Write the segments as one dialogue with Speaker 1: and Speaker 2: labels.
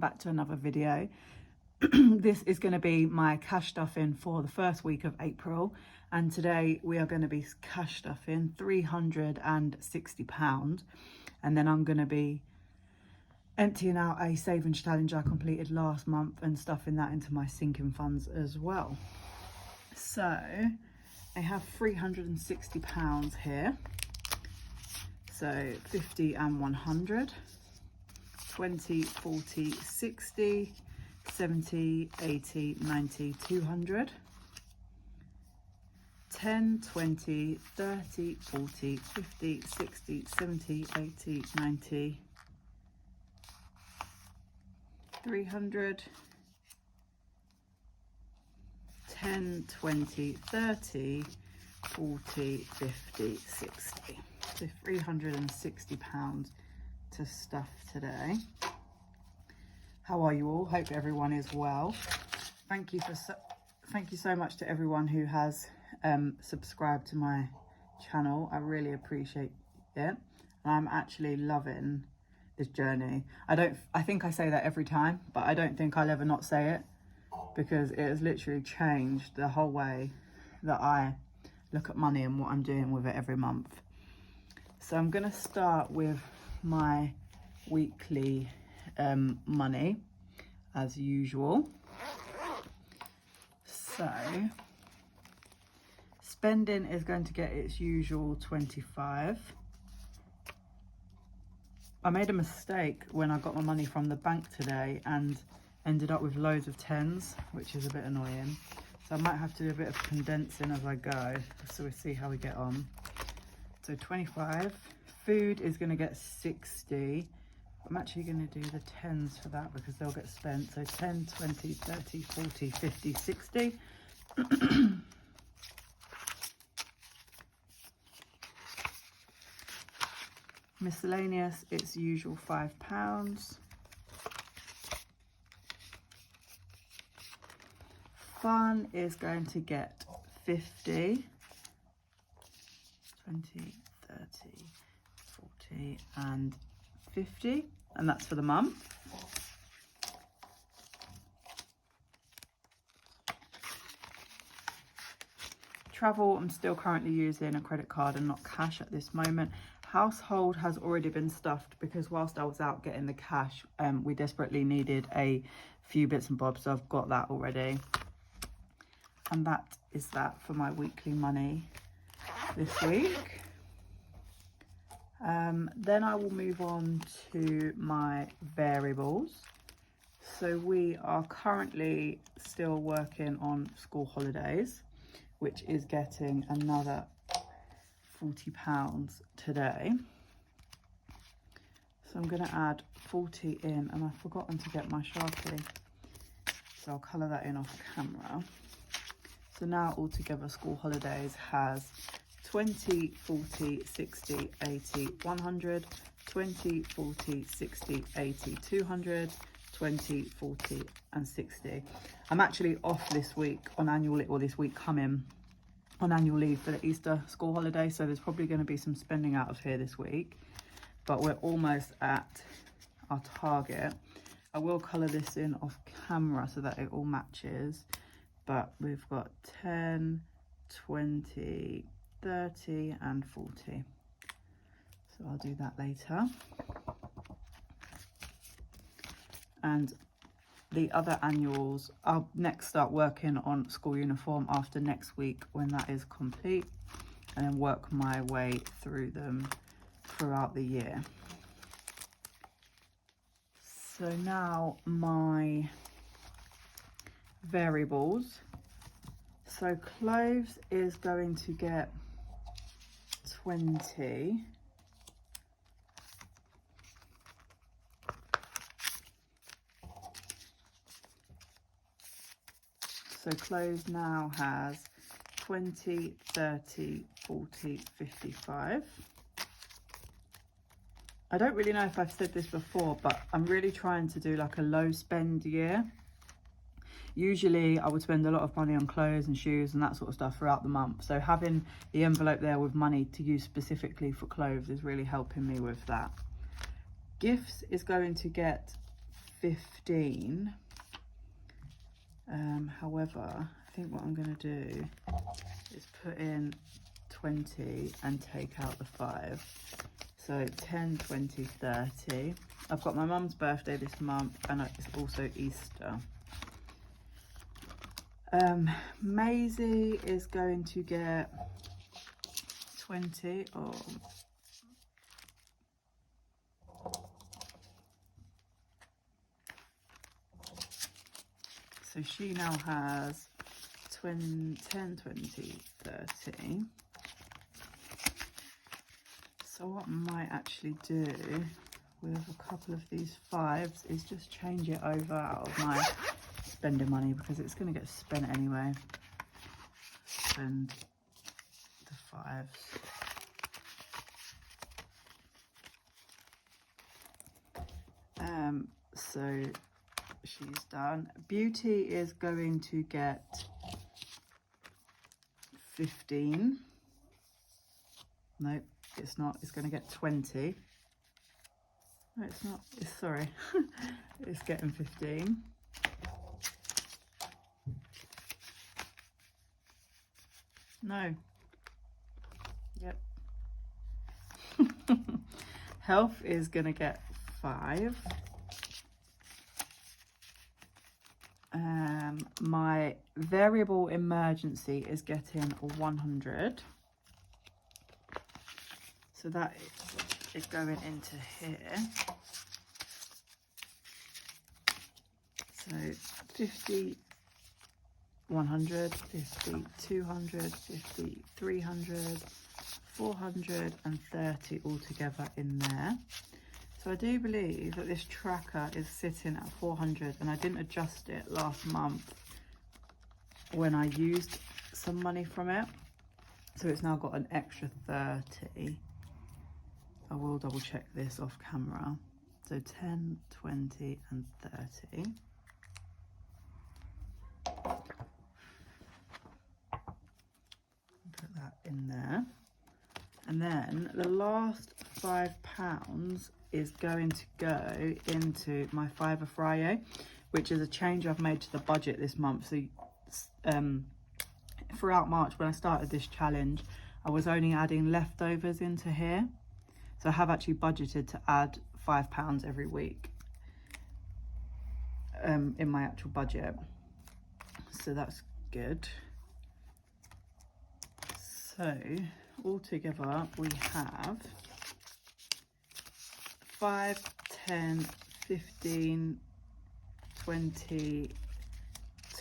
Speaker 1: welcome back to another video. This is going to be my cash stuffing for the first week of April, and today we are going to be cash stuffing £360, and then I'm going to be emptying out a savings challenge I completed last month and stuffing that into my sinking funds as well. So I have £360 here, so 50 and 100, 20, 40, 60, 70, 80, 90, 200, 10, 20, 30, 40, 50, 60, 70, 80, 90, 300, 10, 20, 30, 40, 50, 60. So £360 to stuff today. How are you all? Hope everyone is well. Thank you so much to everyone who has subscribed to my channel. I really appreciate it, and I'm actually loving this journey. I think I say that every time, but I don't think I'll ever not say it, because it has literally changed the whole way that I look at money and what I'm doing with it every month. So I'm going to start with my weekly money as usual. So spending is going to get its usual 25. I made a mistake when I got my money from the bank today and ended up with loads of tens, which is a bit annoying. So I might have to do a bit of condensing as I go, so we'll see how we get on. So 25. Food is going to get 60. I'm actually going to do the tens for that because they'll get spent. So 10, 20, 30, 40, 50, 60. Miscellaneous, it's usual £5. Fun is going to get 50, 20, 30, 40 and 50, and that's for the month. Travel, I'm still currently using a credit card and not cash at this moment. Household has already been stuffed because whilst I was out getting the cash, we desperately needed a few bits and bobs, so I've got that already. And that is that for my weekly money this week. Then I will move on to my variables. So we are currently still working on school holidays, which is getting another £40 today. So I'm going to add 40 in, and I've forgotten to get my Sharpie, so I'll colour that in off camera. So now altogether school holidays has 20, 40, 60, 80, 100, 20, 40, 60, 80, 200, 20, 40 and 60. I'm actually off this week on annual leave, or this week coming on annual leave for the Easter school holiday, so there's probably going to be some spending out of here this week, but we're almost at our target. I will colour this in off camera so that it all matches, but we've got 10, 20, 30 and 40, so I'll do that later. And the other annuals, I'll next start working on school uniform after next week when that is complete, and then work my way through them throughout the year. So now my variables. So clothes is going to get 20. So clothes now has 20, 30, 40, 55. I don't really know if I've said this before, but I'm really trying to do like a low spend year. Usually I would spend a lot of money on clothes and shoes and that sort of stuff throughout the month. So having the envelope there with money to use specifically for clothes is really helping me with that. Gifts is going to get 15. However, I think what I'm going to do is put in 20 and take out the 5. So 10, 20, 30. I've got my mum's birthday this month, and it's also Easter. Maisie is going to get 20. Oh, so she now has 10, 20, 30. So what I might actually do with a couple of these 5s is just change it over out of my spending money, because it's going to get spent anyway. Spend the 5s. So she's done. Beauty is going to get 15. Nope, it's not. It's going to get 20. No, it's not. It's, sorry. It's getting 15. No. Yep. Health is going to get 5. My variable emergency is getting 100. So that is going into here. So 50, 100, 50, 200, 50, 300, 430 altogether in there. So I do believe that this tracker is sitting at 400, and I didn't adjust it last month when I used some money from it. So it's now got an extra 30. I will double check this off camera. So 10, 20 and 30. Put that in there. And then the last £5 is going to go into my Fiver Friday, which is a change I've made to the budget this month. So throughout March, when I started this challenge, I was only adding leftovers into here. So I have actually budgeted to add £5 every week in my actual budget. So that's good. So altogether we have 5, 10, 15, 20,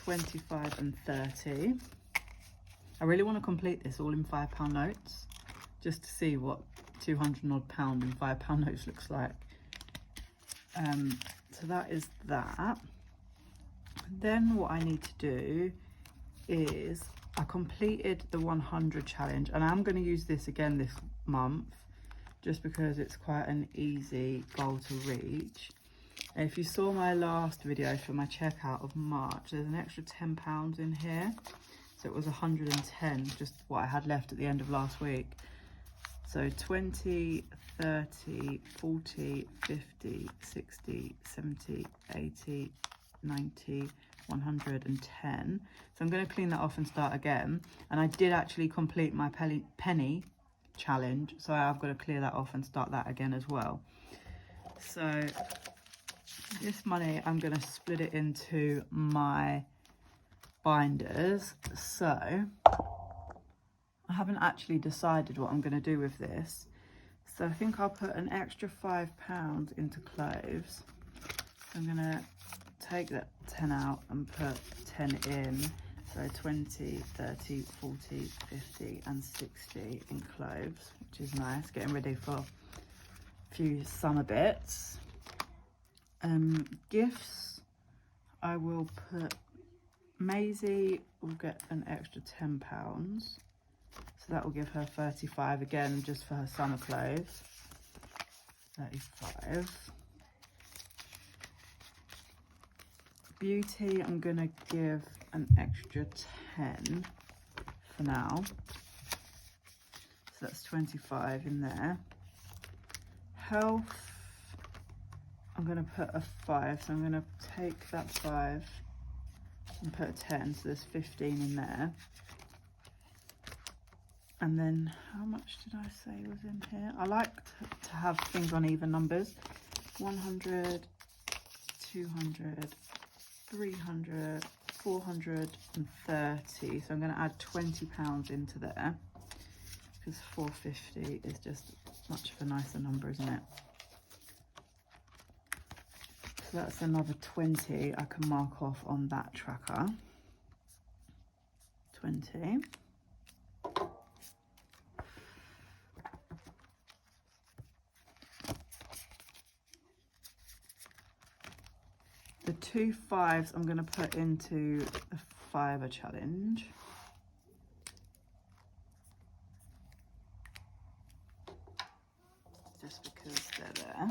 Speaker 1: 25 and 30. I really want to complete this all in £5 notes, just to see what 200 odd pound in £5 notes looks like. So that is that. Then what I need to do is, I completed the 100 challenge, and I'm going to use this again this month just because it's quite an easy goal to reach. And if you saw my last video for my checkout of March, there's an extra £10 in here. So it was 110, just what I had left at the end of last week. So 20, 30, 40, 50, 60, 70, 80, 90, 110. So I'm going to clean that off and start again. And I did actually complete my penny challenge, so I've got to clear that off and start that again as well. So this money, I'm going to split it into my binders. So I haven't actually decided what I'm going to do with this. So I think I'll put an extra £5 into cloves. I'm going to take that 10 out and put 10 in. So 20, 30, 40, 50 and 60 in cloves, which is nice. Getting ready for a few summer bits. Gifts, I will put, Maisie will get an extra £10. So that will give her 35 again, just for her summer clothes. 35. Beauty, I'm going to give an extra 10 for now. So that's 25 in there. Health, I'm going to put a 5, so I'm going to take that 5 and put a 10, so there's 15 in there. And then how much did I say was in here? I like to have things on even numbers. 100, 200, 300, 430. So I'm going to add £20 into there, because 450 is just much of a nicer number, isn't it? So that's another 20 I can mark off on that tracker. 20. The 2 5s I'm going to put into the fiver challenge. Just because they're there.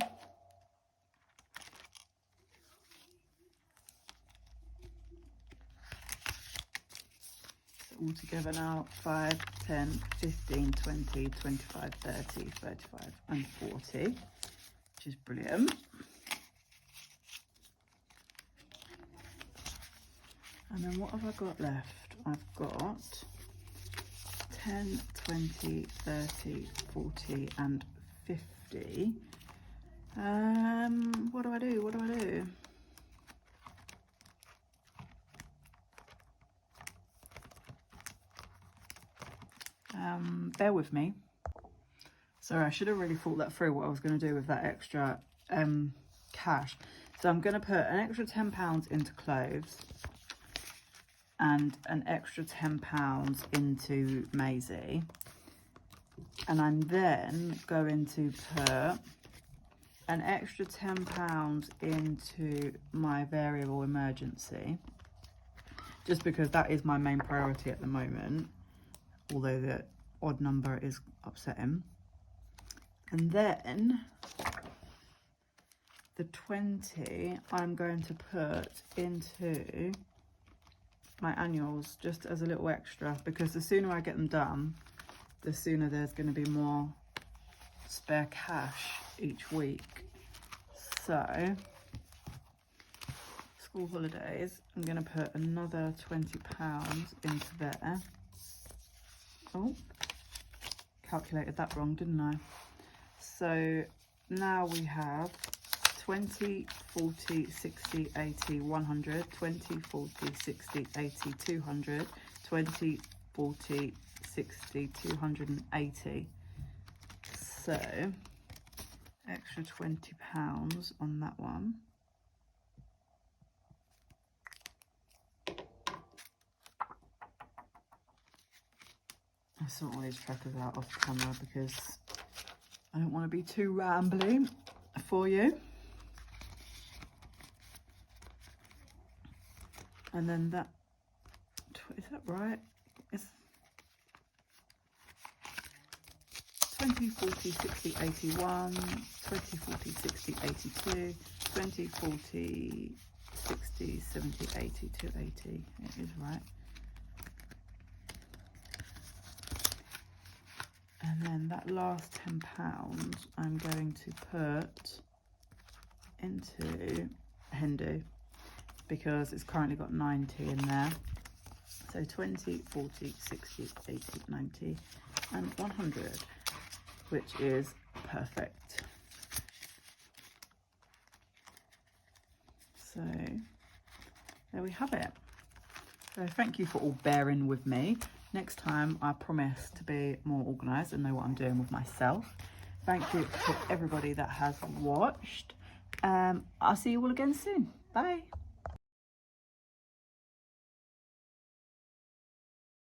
Speaker 1: So all together now, 5, 10, 15, 20, 25, 30, 35 and 40, which is brilliant. And then what have I got left? I've got 10, 20, 30, 40 and 50. What do I do? What do I do? Bear with me. Sorry, I should have really thought that through, what I was going to do with that extra cash. So I'm going to put an extra £10 into clothes and an extra £10 into Maisie, and I'm then going to put an extra £10 into my variable emergency, just because that is my main priority at the moment, although the odd number is upsetting. And then the 20 I'm going to put into my annuals, just as a little extra, because the sooner I get them done, the sooner there's going to be more spare cash each week. So school holidays, I'm going to put another £20 into there. Oh, calculated that wrong, didn't I? So now we have 20, 40, 60, 80, 100, 20, 40, 60, 80, 200, 20, 40, 60, 280. So extra £20 on that one. I sort all these trackers out off camera because I don't want to be too rambly for you. And then that, is that right? It's 20, 40, 60, 81, 20, 40, 60, 82, 20, 40, 60, 70, 80, 280. It is right. And then that last £10 I'm going to put into Hindu, because it's currently got 90 in there. So 20, 40, 60, 80, 90 and 100, which is perfect. So there we have it. So thank you for all bearing with me. Next time I promise to be more organised and know what I'm doing with myself. Thank you to everybody that has watched. I'll see you all again soon. Bye.